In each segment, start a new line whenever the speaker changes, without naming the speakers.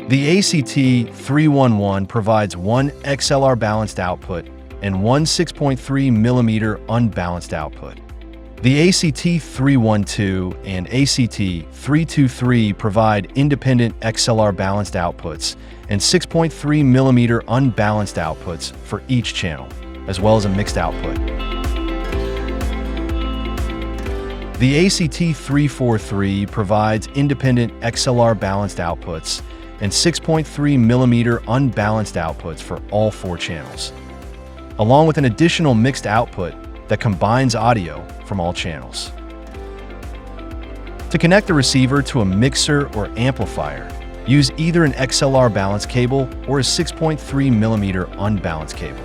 The ACT-311 provides one XLR balanced output and one 6.3mm unbalanced output. The ACT-312 and ACT-323 provide independent XLR balanced outputs and 6.3mm unbalanced outputs for each channel, as well as a mixed output. The ACT-343 provides independent XLR balanced outputs and 6.3mm unbalanced outputs for all 4 channels, along with an additional mixed output that combines audio from all channels. To connect the receiver to a mixer or amplifier, use either an XLR balanced cable or a 6.3mm unbalanced cable.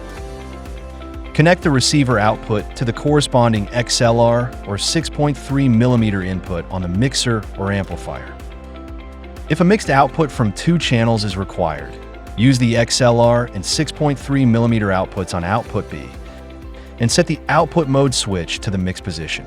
Connect the receiver output to the corresponding XLR or 6.3mm input on the mixer or amplifier. If a mixed output from 2 channels is required, use the XLR and 6.3mm outputs on output B and set the output mode switch to the mix position.